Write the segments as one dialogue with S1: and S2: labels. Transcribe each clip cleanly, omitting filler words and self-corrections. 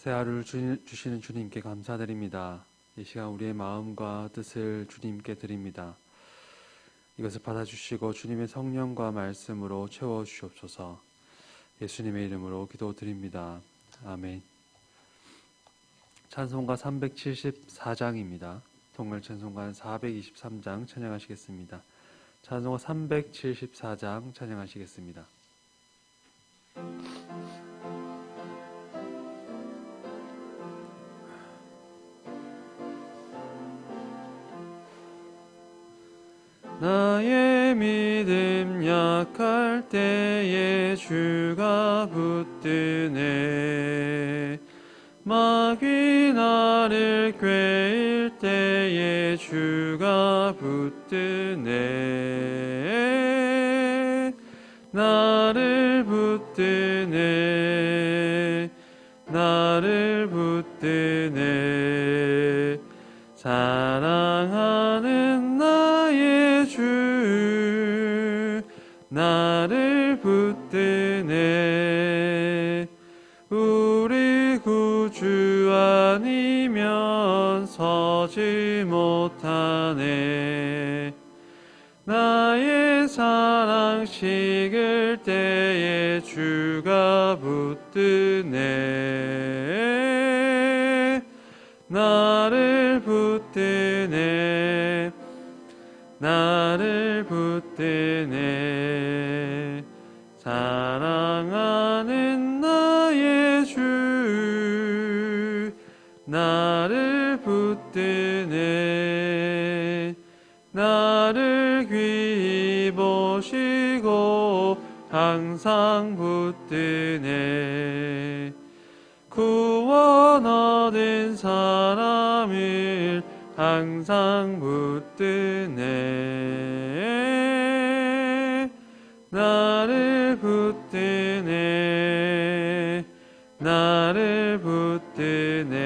S1: 새 하루를 주시는 주님께 감사드립니다. 이 시간 우리의 마음과 뜻을 주님께 드립니다. 이것을 받아주시고 주님의 성령과 말씀으로 채워주시옵소서. 예수님의 이름으로 기도드립니다. 아멘. 찬송가 374장입니다. 통일 찬송가 423장 찬양하시겠습니다. 찬송가 374장 찬양하시겠습니다. 나의 믿음 약할 때에 주가 붙드네. 마귀 나를 꾀일 때에 주가 붙드네. 나를 붙드네. 나를 붙드네. 사랑하는 나의 주 나를 붙드네. 우리 구주 아니면 서지 못하네. 나의 사랑 식을 때에 주가 붙드네. 나를 붙드네. 나를 붙드네. 사랑하는 나의 주 나를 붙드네. 나를 귀히 보시고 항상 붙드네. 구원 얻은 사람을 항상 붙드네. 나를 붙드네. 나를 붙드네.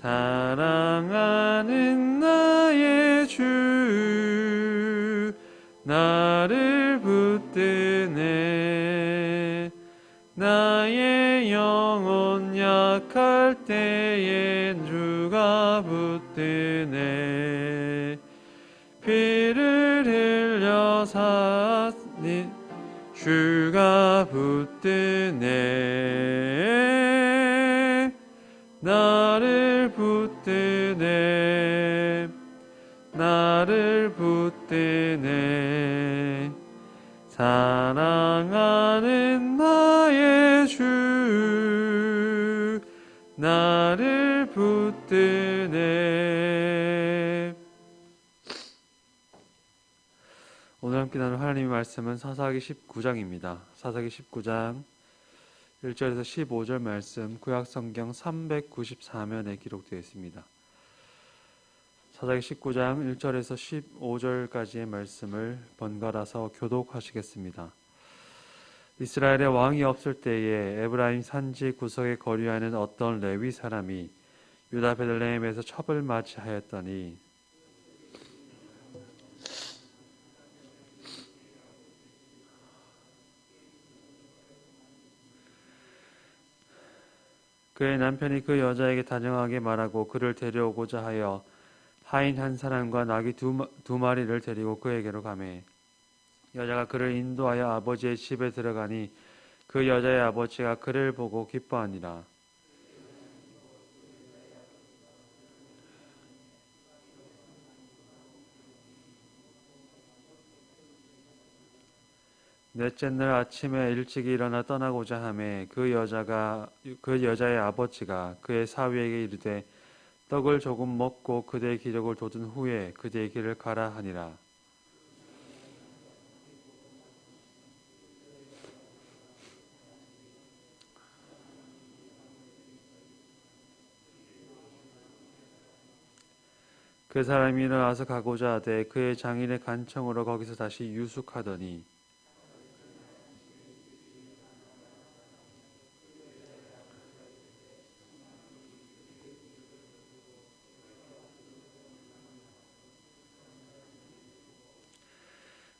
S1: 사랑하는 나의 주 나를 붙드네. 나의 영혼 약할 때엔 주가 붙드네. 피를 흘려 샀니 주가 붙드네. 나를 붙드네. 나를 붙드네. 사랑하는 나의 주 나를 붙드네. 오늘 함께 나눌 하나님의 말씀은 사사기 19장입니다. 사사기 19장 1절에서 15절 말씀 구약성경 394면에 기록되어 있습니다. 사사기 19장 1절에서 15절까지의 말씀을 번갈아서 교독하시겠습니다. 이스라엘의 왕이 없을 때에 에브라임 산지 구석에 거류하는 어떤 레위 사람이 유다 베들레헴에서 첩을 맞이하였더니 그의 남편이 그 여자에게 다정하게 말하고 그를 데려오고자 하여 하인 한 사람과 나귀 두 마리를 데리고 그에게로 가매 여자가 그를 인도하여 아버지의 집에 들어가니 그 여자의 아버지가 그를 보고 기뻐하니라. 넷째 날 아침에 일찍 일어나 떠나고자 하매 그 여자의 아버지가 그의 사위에게 이르되 떡을 조금 먹고 그대의 기력을 돋은 후에 그대의 길을 가라 하니라. 그 사람이 일어나서 가고자 하되 그의 장인의 간청으로 거기서 다시 유숙하더니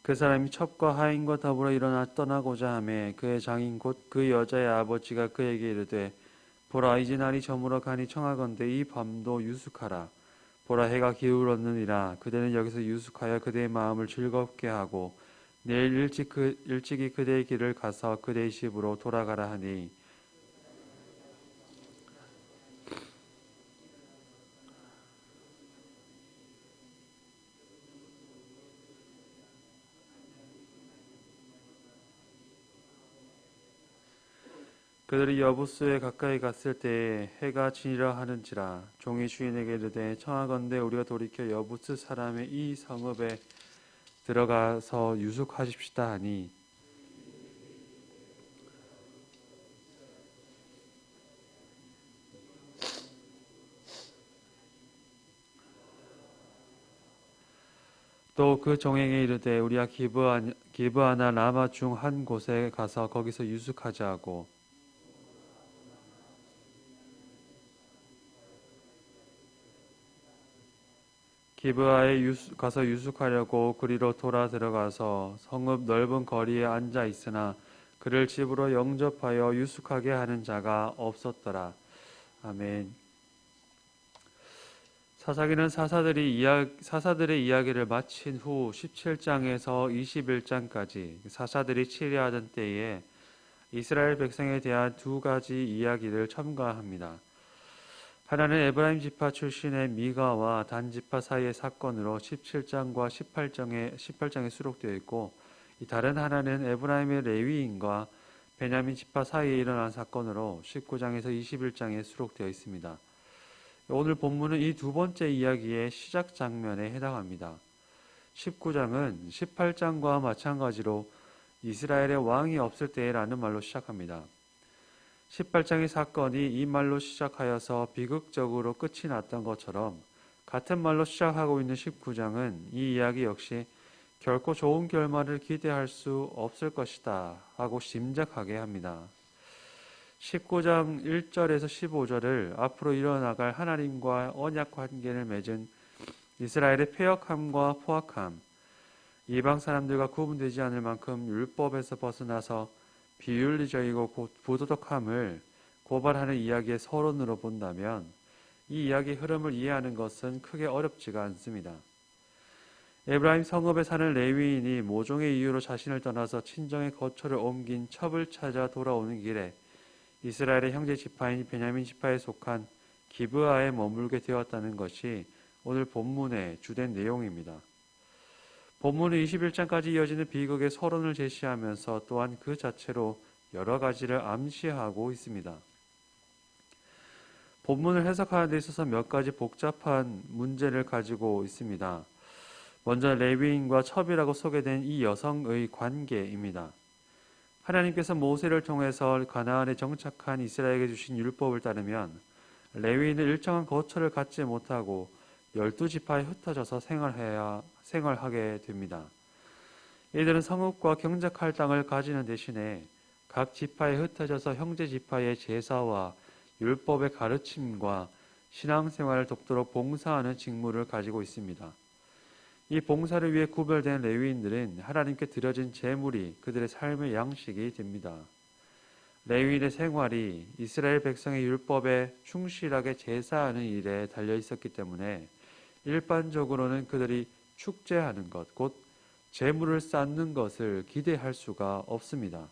S1: 그 사람이 첩과 하인과 더불어 일어나 떠나고자 하매 그의 장인 곧 그 여자의 아버지가 그에게 이르되 보라 이제 날이 저물어 가니 청하건대 이 밤도 유숙하라. 보라 해가 기울었느니라. 그대는 여기서 유숙하여 그대의 마음을 즐겁게 하고 내일 일찍이 그대의 길을 가서 그대의 집으로 돌아가라 하니 그들이 여부스에 가까이 갔을 때에 해가 지니라 하는지라. 종이 주인에게 이르되 청하건대 우리가 돌이켜 여부스 사람의 이 성읍에 들어가서 유숙하십시다 하니 또 그 종에게 이르되 우리가 기브아나 라마 중 한 곳에 가서 거기서 유숙하자 하고 기브아에 가서 유숙하려고 그리로 돌아 들어가서 성읍 넓은 거리에 앉아 있으나 그를 집으로 영접하여 유숙하게 하는 자가 없었더라. 아멘. 사사기는 사사들의 이야기를 마친 후 17장에서 21장까지 사사들이 치리하던 때에 이스라엘 백성에 대한 두 가지 이야기를 첨가합니다. 하나는 에브라임 지파 출신의 미가와 단 지파 사이의 사건으로 17장과 18장에 수록되어 있고, 다른 하나는 에브라임의 레위인과 베냐민 지파 사이에 일어난 사건으로 19장에서 21장에 수록되어 있습니다. 오늘 본문은 이 두 번째 이야기의 시작 장면에 해당합니다. 19장은 18장과 마찬가지로 이스라엘의 왕이 없을 때라는 말로 시작합니다. 18장의 사건이 이 말로 시작하여서 비극적으로 끝이 났던 것처럼 같은 말로 시작하고 있는 19장은 이 이야기 역시 결코 좋은 결말을 기대할 수 없을 것이다 하고 짐작하게 합니다. 19장 1절에서 15절을 앞으로 이뤄나갈 하나님과 언약 관계를 맺은 이스라엘의 패역함과 포악함, 이방 사람들과 구분되지 않을 만큼 율법에서 벗어나서 비윤리적이고 부도덕함을 고발하는 이야기의 서론으로 본다면 이 이야기의 흐름을 이해하는 것은 크게 어렵지가 않습니다. 에브라임 성읍에 사는 레위인이 모종의 이유로 자신을 떠나서 친정의 거처를 옮긴 첩을 찾아 돌아오는 길에 이스라엘의 형제 지파인 베냐민 지파에 속한 기브아에 머물게 되었다는 것이 오늘 본문의 주된 내용입니다. 본문은 21장까지 이어지는 비극의 서론을 제시하면서 또한 그 자체로 여러 가지를 암시하고 있습니다. 본문을 해석하는 데 있어서 몇 가지 복잡한 문제를 가지고 있습니다. 먼저 레위인과 첩이라고 소개된 이 여성의 관계입니다. 하나님께서 모세를 통해서 가나안에 정착한 이스라엘에게 주신 율법을 따르면 레위인은 일정한 거처를 갖지 못하고 12지파에 흩어져서 생활하게 됩니다. 이들은 성읍과 경작할 땅을 가지는 대신에 각 지파에 흩어져서 형제 지파의 제사와 율법의 가르침과 신앙생활을 돕도록 봉사하는 직무를 가지고 있습니다. 이 봉사를 위해 구별된 레위인들은 하나님께 드려진 제물이 그들의 삶의 양식이 됩니다. 레위인의 생활이 이스라엘 백성의 율법에 충실하게 제사하는 일에 달려 있었기 때문에 일반적으로는 그들이 축제하는 것, 곧 제물을 쌓는 것을 기대할 수가 없습니다.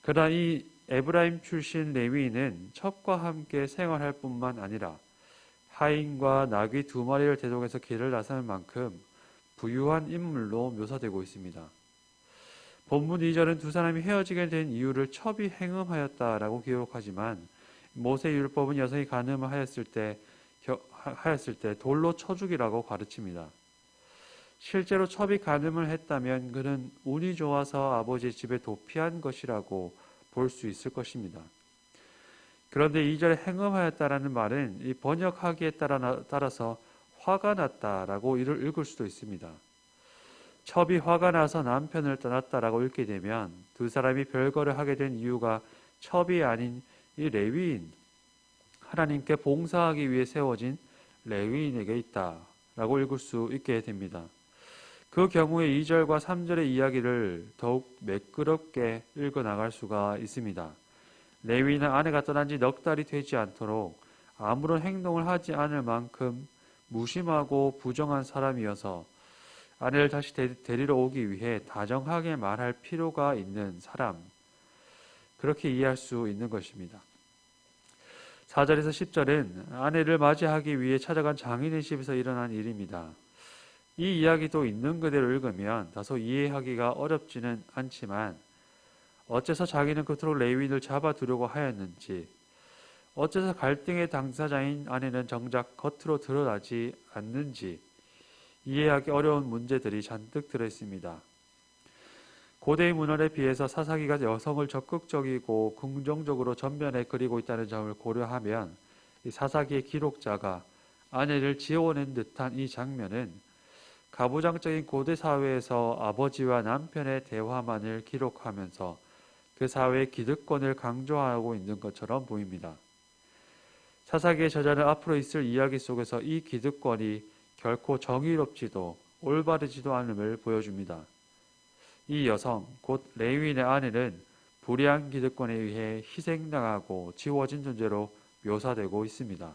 S1: 그러나 이 에브라임 출신 레위인은 첩과 함께 생활할 뿐만 아니라 하인과 나귀 2마리를 대동해서 길을 나설 만큼 부유한 인물로 묘사되고 있습니다. 본문 2절은 두 사람이 헤어지게 된 이유를 첩이 행음하였다라고 기록하지만 모세 율법은 여성이 간음을 하였을 때 돌로 쳐 죽이라고 가르칩니다. 실제로 첩이 간음을 했다면 그는 운이 좋아서 아버지의 집에 도피한 것이라고 볼 수 있을 것입니다. 그런데 2절에 행음하였다라는 말은 이 번역하기에 따라서 화가 났다라고 이를 읽을 수도 있습니다. 첩이 화가 나서 남편을 떠났다라고 읽게 되면 두 사람이 별거를 하게 된 이유가 첩이 아닌 이 레위인, 하나님께 봉사하기 위해 세워진 레위인에게 있다라고 읽을 수 있게 됩니다. 그 경우에 2절과 3절의 이야기를 더욱 매끄럽게 읽어나갈 수가 있습니다. 레위인은 아내가 떠난 지 넉 달이 되지 않도록 아무런 행동을 하지 않을 만큼 무심하고 부정한 사람이어서 아내를 다시 데리러 오기 위해 다정하게 말할 필요가 있는 사람, 그렇게 이해할 수 있는 것입니다. 4절에서 10절은 아내를 맞이하기 위해 찾아간 장인의 집에서 일어난 일입니다. 이 이야기도 있는 그대로 읽으면 다소 이해하기가 어렵지는 않지만 어째서 자기는 그토록 레위인을 잡아두려고 하였는지, 어째서 갈등의 당사자인 아내는 정작 겉으로 드러나지 않는지 이해하기 어려운 문제들이 잔뜩 들어있습니다. 고대의 문헌에 비해서 사사기가 여성을 적극적이고 긍정적으로 전면에 그리고 있다는 점을 고려하면 이 사사기의 기록자가 아내를 지어낸 듯한 이 장면은 가부장적인 고대 사회에서 아버지와 남편의 대화만을 기록하면서 그 사회의 기득권을 강조하고 있는 것처럼 보입니다. 사사기의 저자는 앞으로 있을 이야기 속에서 이 기득권이 결코 정의롭지도 올바르지도 않음을 보여줍니다. 이 여성, 곧 레위인의 아내는 불의한 기득권에 의해 희생당하고 지워진 존재로 묘사되고 있습니다.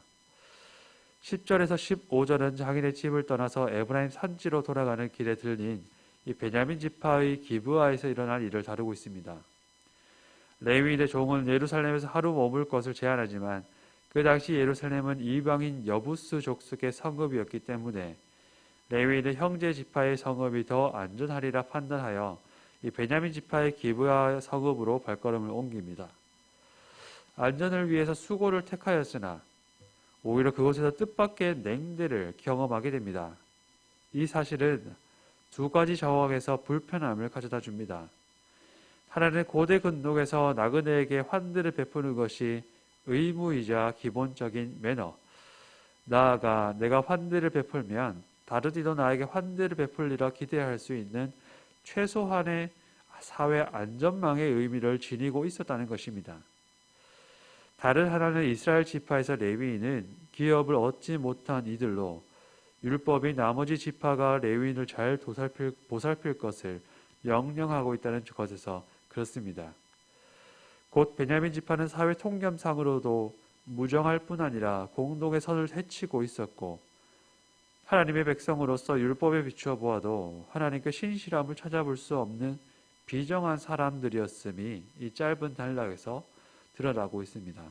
S1: 10절에서 15절은 자기네 집을 떠나서 에브라임 산지로 돌아가는 길에 들린 이 베냐민 지파의 기브아에서 일어난 일을 다루고 있습니다. 레위인의 종은 예루살렘에서 하루 머물 것을 제안하지만 그 당시 예루살렘은 이방인 여부스 족속의 성읍이었기 때문에 레위인은 형제 지파의 성읍이 더 안전하리라 판단하여 이 베냐민 지파의 기브아 성읍으로 발걸음을 옮깁니다. 안전을 위해서 수고를 택하였으나 오히려 그곳에서 뜻밖의 냉대를 경험하게 됩니다. 이 사실은 두 가지 정황에서 불편함을 가져다 줍니다. 하나는 고대 근동에서 나그네에게 환대를 베푸는 것이 의무이자 기본적인 매너, 나아가 내가 환대를 베풀면 다른 이도 나에게 환대를 베풀리라 기대할 수 있는 최소한의 사회 안전망의 의미를 지니고 있었다는 것입니다. 다른 하나는 이스라엘 지파에서 레위인은 기업을 얻지 못한 이들로 율법이 나머지 지파가 레위인을 잘 보살필 것을 명령하고 있다는 것에서 그렇습니다. 곧 베냐민 지파는 사회 통념상으로도 무정할 뿐 아니라 공동의 선을 해치고 있었고 하나님의 백성으로서 율법에 비추어 보아도 하나님께 신실함을 찾아볼 수 없는 비정한 사람들이었음이 이 짧은 단락에서 드러나고 있습니다.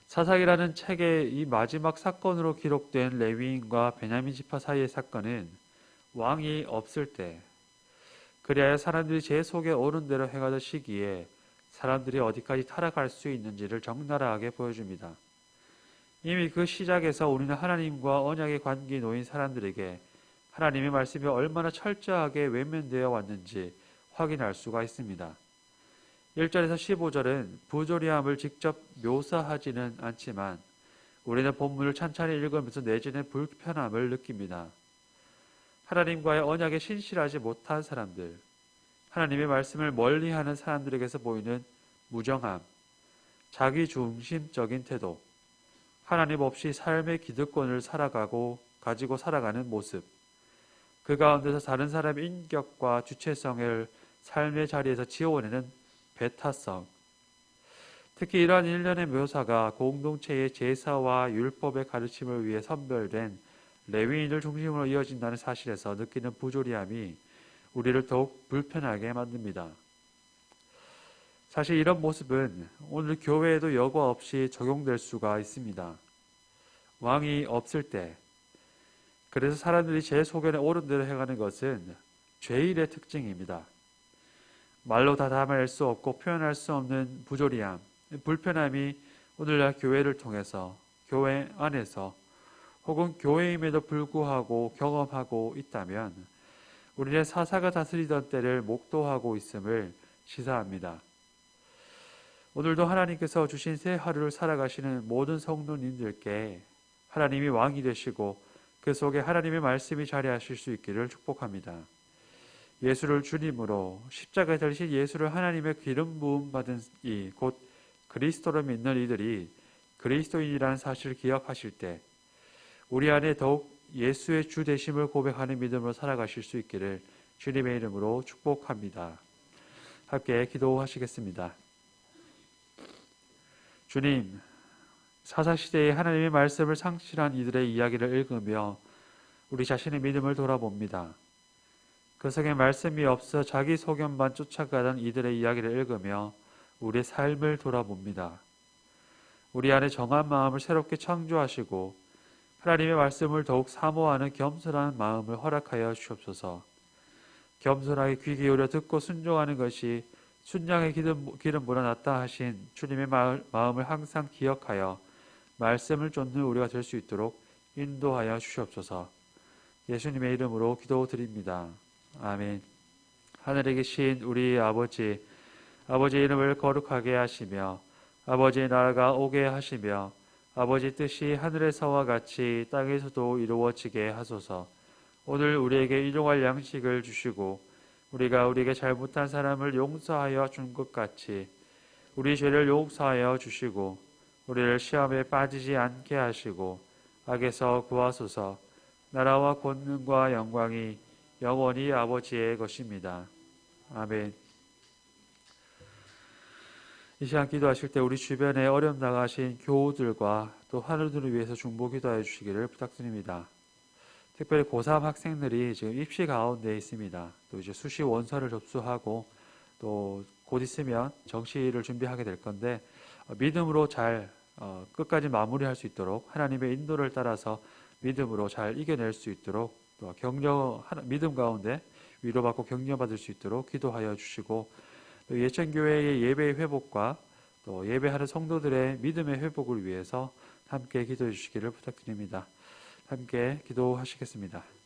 S1: 사사기라는 책의 이 마지막 사건으로 기록된 레위인과 베냐민 지파 사이의 사건은 왕이 없을 때, 그리하여 사람들이 제 속에 오른 대로 행하던 시기에 사람들이 어디까지 타락할 수 있는지를 적나라하게 보여줍니다. 이미 그 시작에서 우리는 하나님과 언약의 관계에 놓인 사람들에게 하나님의 말씀이 얼마나 철저하게 외면되어 왔는지 확인할 수가 있습니다. 1절에서 15절은 부조리함을 직접 묘사하지는 않지만 우리는 본문을 찬찬히 읽으면서 내지는 불편함을 느낍니다. 하나님과의 언약에 신실하지 못한 사람들, 하나님의 말씀을 멀리하는 사람들에게서 보이는 무정함, 자기중심적인 태도, 하나님 없이 삶의 기득권을 가지고 살아가는 모습, 그 가운데서 다른 사람의 인격과 주체성을 삶의 자리에서 지워내는 배타성, 특히 이러한 일련의 묘사가 공동체의 제사와 율법의 가르침을 위해 선별된 레위인을 중심으로 이어진다는 사실에서 느끼는 부조리함이 우리를 더욱 불편하게 만듭니다. 사실 이런 모습은 오늘 교회에도 여과 없이 적용될 수가 있습니다. 왕이 없을 때, 그래서 사람들이 제 소견에 옳은 대로 해가는 것은 죄인의 특징입니다. 말로 다 담아낼 수 없고 표현할 수 없는 부조리함, 불편함이 오늘날 교회를 통해서, 교회 안에서 혹은 교회임에도 불구하고 경험하고 있다면 우리는 사사가 다스리던 때를 목도하고 있음을 시사합니다. 오늘도 하나님께서 주신 새 하루를 살아가시는 모든 성도님들께 하나님이 왕이 되시고 그 속에 하나님의 말씀이 자리하실 수 있기를 축복합니다. 예수를 주님으로 십자가에 달리신 예수를 하나님의 기름 부음 받은 이 곧 그리스도를 믿는 이들이 그리스도인이라는 사실을 기억하실 때 우리 안에 더욱 예수의 주 되심을 고백하는 믿음으로 살아가실 수 있기를 주님의 이름으로 축복합니다. 함께 기도하시겠습니다. 주님, 사사시대에 하나님의 말씀을 상실한 이들의 이야기를 읽으며 우리 자신의 믿음을 돌아봅니다. 그 속에 말씀이 없어 자기 소견만 쫓아가던 이들의 이야기를 읽으며 우리의 삶을 돌아봅니다. 우리 안에 정한 마음을 새롭게 창조하시고 하나님의 말씀을 더욱 사모하는 겸손한 마음을 허락하여 주옵소서. 겸손하게 귀 기울여 듣고 순종하는 것이 순양의 기름보다 낫다 하신 주님의 마음을 항상 기억하여 말씀을 쫓는 우리가 될 수 있도록 인도하여 주시옵소서. 예수님의 이름으로 기도드립니다. 아멘. 하늘에 계신 우리 아버지, 아버지의 이름을 거룩하게 하시며 아버지의 나라가 오게 하시며 아버지 뜻이 하늘에서와 같이 땅에서도 이루어지게 하소서. 오늘 우리에게 일용할 양식을 주시고 우리가 우리에게 잘못한 사람을 용서하여 준 것 같이 우리 죄를 용서하여 주시고 우리를 시험에 빠지지 않게 하시고 악에서 구하소서. 나라와 권능과 영광이 영원히 아버지의 것입니다. 아멘. 이 시간 기도하실 때 우리 주변에 어려움 당하신 교우들과 또 환우들을 위해서 중보 기도해 주시기를 부탁드립니다. 특별히 고3 학생들이 지금 입시 가운데 있습니다. 또 이제 수시 원서를 접수하고 또 곧 있으면 정시를 준비하게 될 건데 믿음으로 잘 끝까지 마무리할 수 있도록 하나님의 인도를 따라서 믿음으로 잘 이겨낼 수 있도록 또 믿음 가운데 위로받고 격려받을 수 있도록 기도하여 주시고 또 예천교회의 예배의 회복과 또 예배하는 성도들의 믿음의 회복을 위해서 함께 기도해 주시기를 부탁드립니다. 함께 기도하시겠습니다.